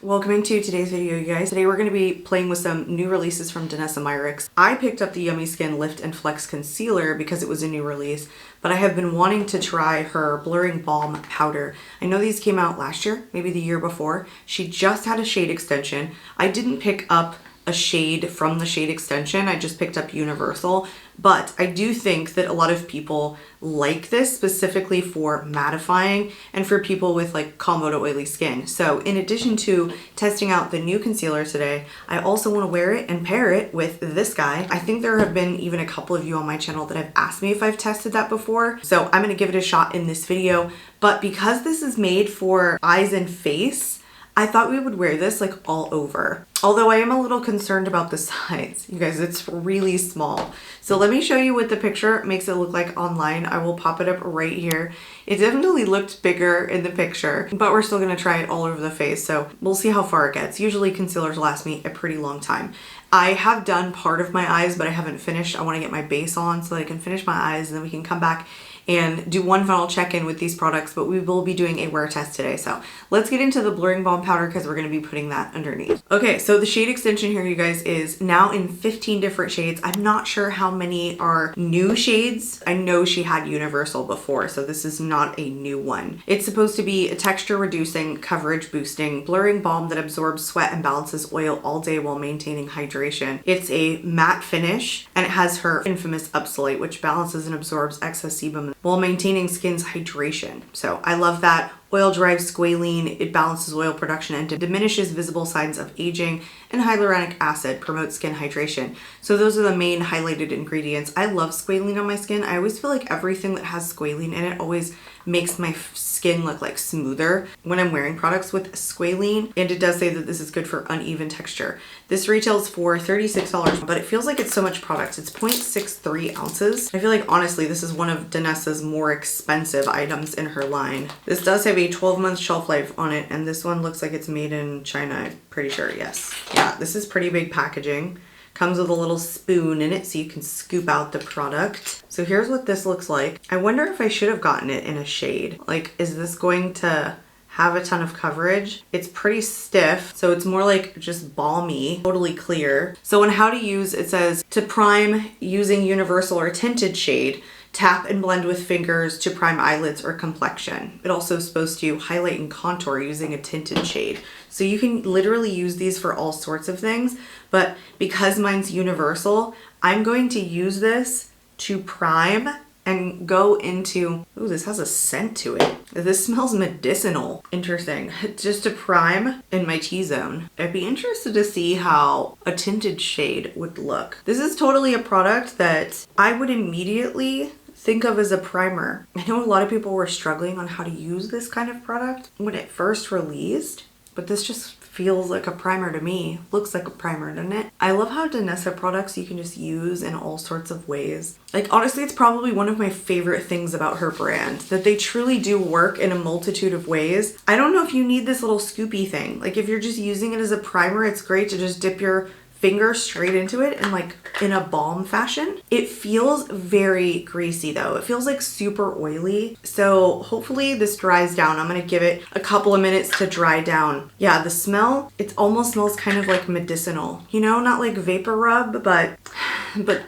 Welcome to today's video, you guys. Today we're going to be playing with some new releases from Danessa Myricks. I picked up the Yummy Skin Lift and Flex Concealer because it was a new release, but I have been wanting to try her Blurring Balm powder. I know these came out last year, maybe the year before. She just had a shade extension. I didn't pick up a shade from the shade extension. I just picked up Universal, but I do think that a lot of people like this specifically for mattifying and for people with like combo to oily skin. So in addition to testing out the new concealer today, I also want to wear it and pair it with this guy. I think there have been even a couple of you on my channel that have asked me if I've tested that before. So I'm going to give it a shot in this video, but because this is made for eyes and face, I thought we would wear this like all over. Although I am a little concerned about the size. You guys, it's really small. So let me show you what the picture makes it look like online. I will pop it up right here. It definitely looked bigger in the picture, but we're still gonna try it all over the face. So we'll see how far it gets. Usually concealers last me a pretty long time. I have done part of my eyes, but I haven't finished. I wanna get my base on so that I can finish my eyes and then we can come back and do one final check-in with these products, but we will be doing a wear test today. So let's get into the Blurring Balm powder because we're gonna be putting that underneath. Okay, so the shade extension here, you guys, is now in 15 different shades. I'm not sure how many are new shades. I know she had Universal before, so this is not a new one. It's supposed to be a texture reducing, coverage boosting, blurring balm that absorbs sweat and balances oil all day while maintaining hydration. It's a matte finish and it has her infamous Upsolate, which balances and absorbs excess sebum while maintaining skin's hydration. So I love that. Oil drives squalene, it balances oil production and diminishes visible signs of aging, and hyaluronic acid promotes skin hydration. So those are the main highlighted ingredients. I love squalene on my skin. I always feel like everything that has squalene in it always makes my skin look like smoother when I'm wearing products with squalene, and it does say that this is good for uneven texture. This retails for $36, but it feels like it's so much product. It's 0.63 ounces. I feel like honestly this is one of Danessa's more expensive items in her line. This does have a 12-month shelf life on it, and this one looks like it's made in China, I'm pretty sure. Yes. Yeah, this is pretty big packaging. Comes with a little spoon in it so you can scoop out the product. So here's what this looks like. I wonder if I should have gotten it in a shade. Like, is this going to have a ton of coverage? It's pretty stiff, so it's more like just balmy, totally clear. So on how to use, it says to prime using universal or tinted shade. Tap and blend with fingers to prime eyelids or complexion. It also is supposed to highlight and contour using a tinted shade. So you can literally use these for all sorts of things, but because mine's universal, I'm going to use this to prime and go into, ooh, this has a scent to it. This smells medicinal. Interesting. Just to prime in my T-zone. I'd be interested to see how a tinted shade would look. This is totally a product that I would immediately think of as a primer. I know a lot of people were struggling on how to use this kind of product when it first released, but this just feels like a primer to me. Looks like a primer, doesn't it? I love how Danessa products you can just use in all sorts of ways. Like, honestly, it's probably one of my favorite things about her brand, that they truly do work in a multitude of ways. I don't know if you need this little scoopy thing. Like, if you're just using it as a primer, it's great to just dip your finger straight into it and like in a balm fashion. It feels very greasy though. It feels like super oily. So hopefully this dries down. I'm gonna give it a couple of minutes to dry down. Yeah, the smell, it almost smells kind of like medicinal, you know, not like vapor rub, but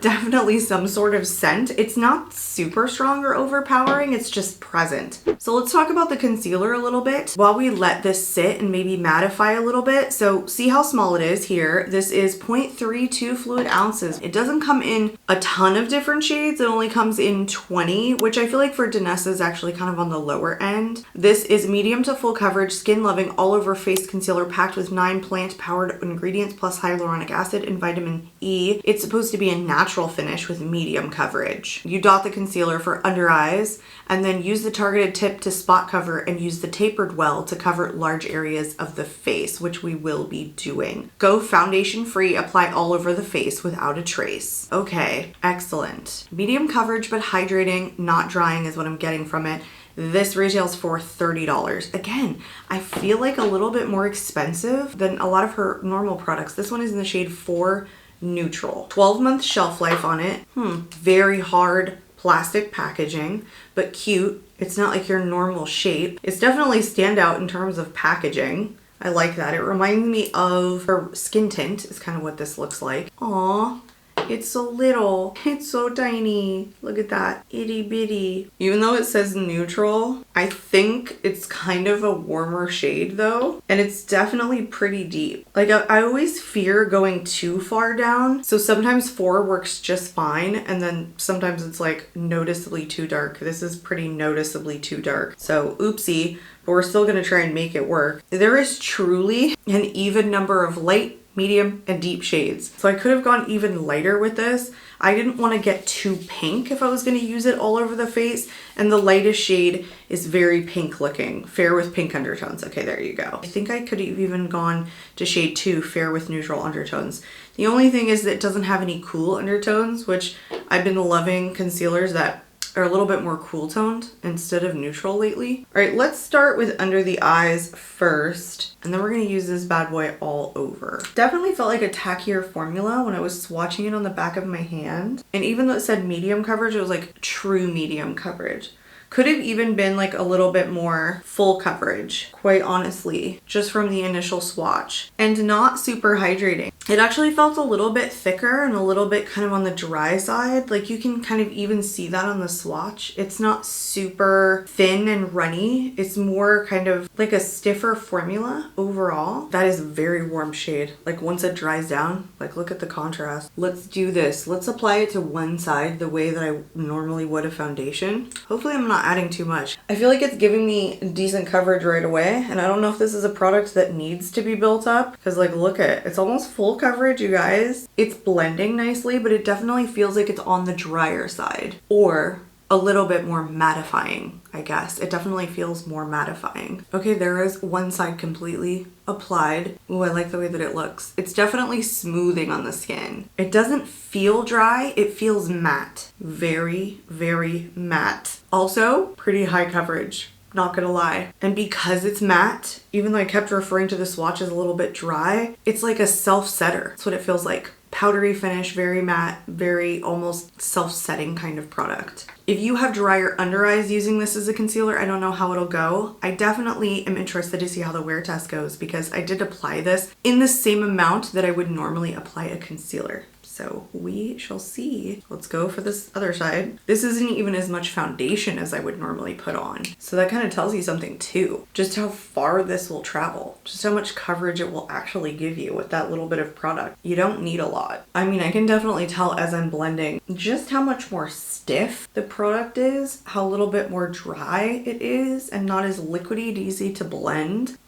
definitely some sort of scent. It's not super strong or overpowering, it's just present. So let's talk about the concealer a little bit while we let this sit and maybe mattify a little bit. So see how small it is here. This is 0.32 fluid ounces. It doesn't come in a ton of different shades. It only comes in 20, which I feel like for Danessa is actually kind of on the lower end. This is medium to full coverage, skin loving, all over face concealer packed with 9 plant powered ingredients plus hyaluronic acid and vitamin E. It's supposed to be a natural finish with medium coverage. You dot the concealer for under eyes and then use the targeted tip to spot cover and use the tapered well to cover large areas of the face, which we will be doing. Go foundation free, apply all over the face without a trace. Okay, excellent. Medium coverage but hydrating, not drying is what I'm getting from it. This retails for $30. Again, I feel like a little bit more expensive than a lot of her normal products. This one is in the shade 4 Neutral. 12-month shelf life on it. Very hard plastic packaging, but cute. It's not like your normal shape. It's definitely standout in terms of packaging. I like that. It reminds me of her skin tint is kind of what this looks like. Aw. It's so little. It's so tiny. Look at that. Itty bitty. Even though it says neutral, I think it's kind of a warmer shade though. And it's definitely pretty deep. Like I always fear going too far down. So sometimes 4 works just fine. And then sometimes it's like noticeably too dark. This is pretty noticeably too dark. So oopsie, but we're still gonna try and make it work. There is truly an even number of light, medium, and deep shades. So I could have gone even lighter with this. I didn't want to get too pink if I was going to use it all over the face. And the lightest shade is very pink looking, fair with pink undertones. Okay, there you go. I think I could have even gone to shade 2, fair with neutral undertones. The only thing is that it doesn't have any cool undertones, which I've been loving concealers that are a little bit more cool toned instead of neutral lately. All right, let's start with under the eyes first, and then we're gonna use this bad boy all over. Definitely felt like a tackier formula when I was swatching it on the back of my hand. And even though it said medium coverage, it was like true medium coverage. Could have even been like a little bit more full coverage, quite honestly, just from the initial swatch. And not super hydrating. It actually felt a little bit thicker and a little bit kind of on the dry side. Like you can kind of even see that on the swatch. It's not super thin and runny. It's more kind of like a stiffer formula overall. That is a very warm shade. Like once it dries down, like look at the contrast. Let's do this. Let's apply it to one side the way that I normally would a foundation. Hopefully I'm not adding too much. I feel like it's giving me decent coverage right away, and I don't know if this is a product that needs to be built up because like look at it. It's almost full coverage, you guys. It's blending nicely, but it definitely feels like it's on the drier side or a little bit more mattifying, I guess. It definitely feels more mattifying. Okay, there is one side completely applied. Ooh, I like the way that it looks. It's definitely smoothing on the skin. It doesn't feel dry, it feels matte. Very, very matte. Also, pretty high coverage. Not gonna lie. And because it's matte, even though I kept referring to the swatch as a little bit dry, it's like a self-setter. That's what it feels like. Powdery finish, very matte, very almost self-setting kind of product. If you have drier under eyes using this as a concealer, I don't know how it'll go. I definitely am interested to see how the wear test goes because I did apply this in the same amount that I would normally apply a concealer. So we shall see. Let's go for this other side. This isn't even as much foundation as I would normally put on. So that kind of tells you something too. Just how far this will travel. Just how much coverage it will actually give you with that little bit of product. You don't need a lot. I mean, I can definitely tell as I'm blending just how much more stiff the product is, how a little bit more dry it is, and not as liquidy and easy to blend.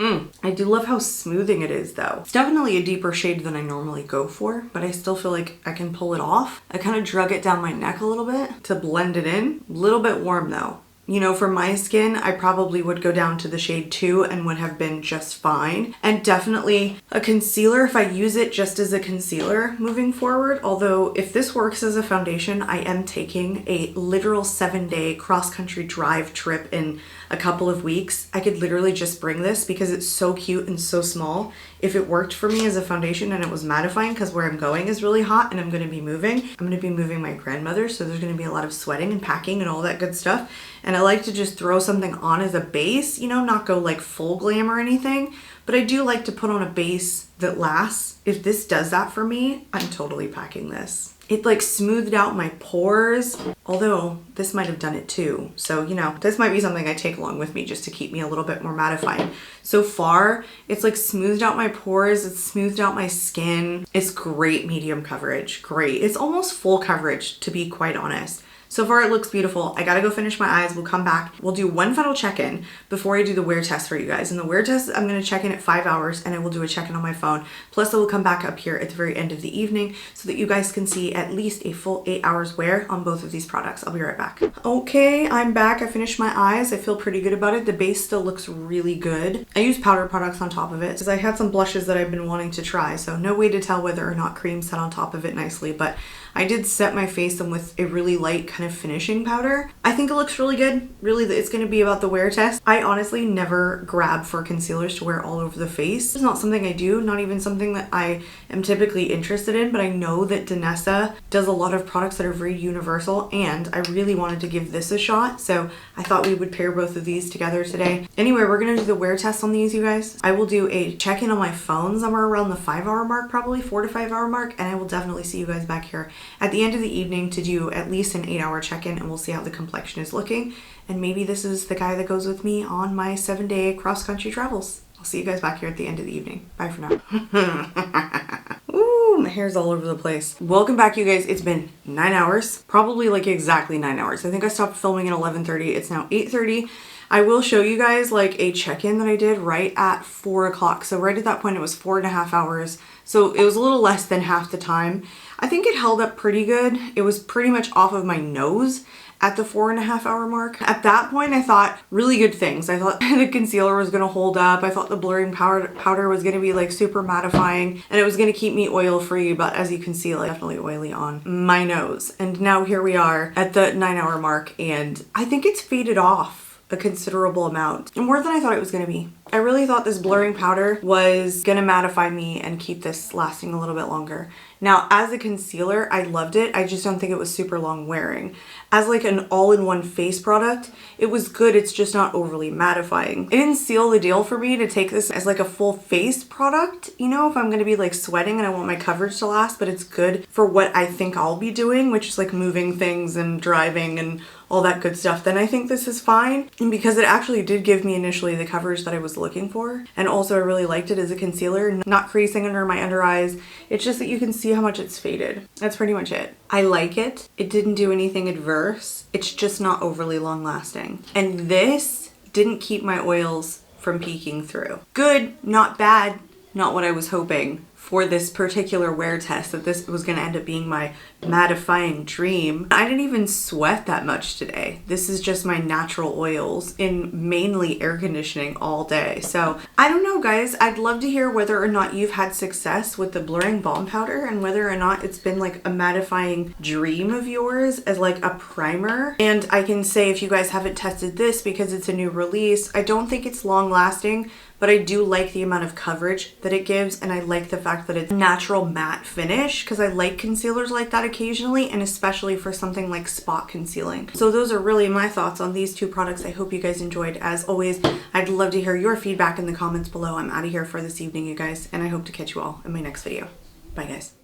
I do love how smoothing it is though. It's definitely a deeper shade than I normally go for, but I still feel like I can pull it off. I kind of drug it down my neck a little bit to blend it in. A little bit warm though. You know, for my skin, I probably would go down to the shade 2 and would have been just fine. And definitely a concealer if I use it just as a concealer moving forward. Although if this works as a foundation, I am taking a literal 7-day cross-country drive trip in a couple of weeks. I could literally just bring this because it's so cute and so small. If it worked for me as a foundation and it was mattifying, because where I'm going is really hot and I'm going to be moving. I'm going to be moving my grandmother, so there's going to be a lot of sweating and packing and all that good stuff. And I like to just throw something on as a base, you know, not go like full glam or anything, but I do like to put on a base that lasts. If this does that for me, I'm totally packing this. It like smoothed out my pores, although this might have done it too. So, you know, this might be something I take along with me just to keep me a little bit more mattifying. So far, it's like smoothed out my pores, it's smoothed out my skin. It's great medium coverage, great. It's almost full coverage, to be quite honest. So far it looks beautiful. I gotta go finish my eyes. We'll come back. We'll do one final check-in before I do the wear test for you guys. And the wear test, I'm gonna check in at 5 hours and I will do a check-in on my phone. Plus I will come back up here at the very end of the evening so that you guys can see at least a full 8 hours wear on both of these products. I'll be right back. Okay, I'm back. I finished my eyes. I feel pretty good about it. The base still looks really good. I use powder products on top of it because I had some blushes that I've been wanting to try. So no way to tell whether or not cream sat on top of it nicely, but I did set my face with a really light kind of finishing powder. I think it looks really good. Really, it's going to be about the wear test. I honestly never grab for concealers to wear all over the face. It's not something I do, not even something that I am typically interested in, but I know that Danessa does a lot of products that are very universal, and I really wanted to give this a shot, so I thought we would pair both of these together today. Anyway, we're gonna do the wear test on these, you guys. I will do a check-in on my phone somewhere around the 5-hour mark, probably 4 to 5 hour mark, and I will definitely see you guys back here at the end of the evening to do at least an 8-hour check-in, and we'll see how the complexion is looking. And maybe this is the guy that goes with me on my 7-day cross-country travels. I'll see you guys back here at the end of the evening. Bye for now. Ooh, my hair's all over the place. Welcome back, you guys. It's been 9 hours, probably like exactly 9 hours. I think I stopped filming at 11:30. It's now 8:30. I will show you guys like a check-in that I did right at 4 o'clock. So right at that point, it was 4.5 hours. So it was a little less than half the time. I think it held up pretty good. It was pretty much off of my nose at the 4.5 hour mark. At that point, I thought really good things. I thought the concealer was gonna hold up. I thought the blurring powder was gonna be like super mattifying, and it was gonna keep me oil free, but as you can see, like definitely oily on my nose. And now here we are at the 9-hour mark, and I think it's faded off a considerable amount, and more than I thought it was gonna be. I really thought this blurring powder was gonna mattify me and keep this lasting a little bit longer. Now, as a concealer, I loved it. I just don't think it was super long wearing. As like an all-in-one face product, it was good. It's just not overly mattifying. It didn't seal the deal for me to take this as like a full face product, you know, if I'm gonna be like sweating and I want my coverage to last, but it's good for what I think I'll be doing, which is like moving things and driving and all that good stuff. Then I think this is fine. And because it actually did give me initially the coverage that I was looking for, and also I really liked it as a concealer, not creasing under my under eyes. It's just that you can see how much it's faded. That's pretty much it. I like it. It didn't do anything adverse. It's just not overly long lasting. And this didn't keep my oils from peeking through. Good, not bad, not what I was hoping for this particular wear test, that this was gonna end up being my mattifying dream. I didn't even sweat that much today. This is just my natural oils in mainly air conditioning all day. So I don't know, guys. I'd love to hear whether or not you've had success with the blurring balm powder and whether or not it's been like a mattifying dream of yours as like a primer. And I can say if you guys haven't tested this because it's a new release, I don't think it's long lasting, but I do like the amount of coverage that it gives, and I like the fact that it's a natural matte finish, because I like concealers like that occasionally, and especially for something like spot concealing. So those are really my thoughts on these two products. I hope you guys enjoyed. As always, I'd love to hear your feedback in the comments below. I'm out of here for this evening, you guys, and I hope to catch you all in my next video. Bye, guys.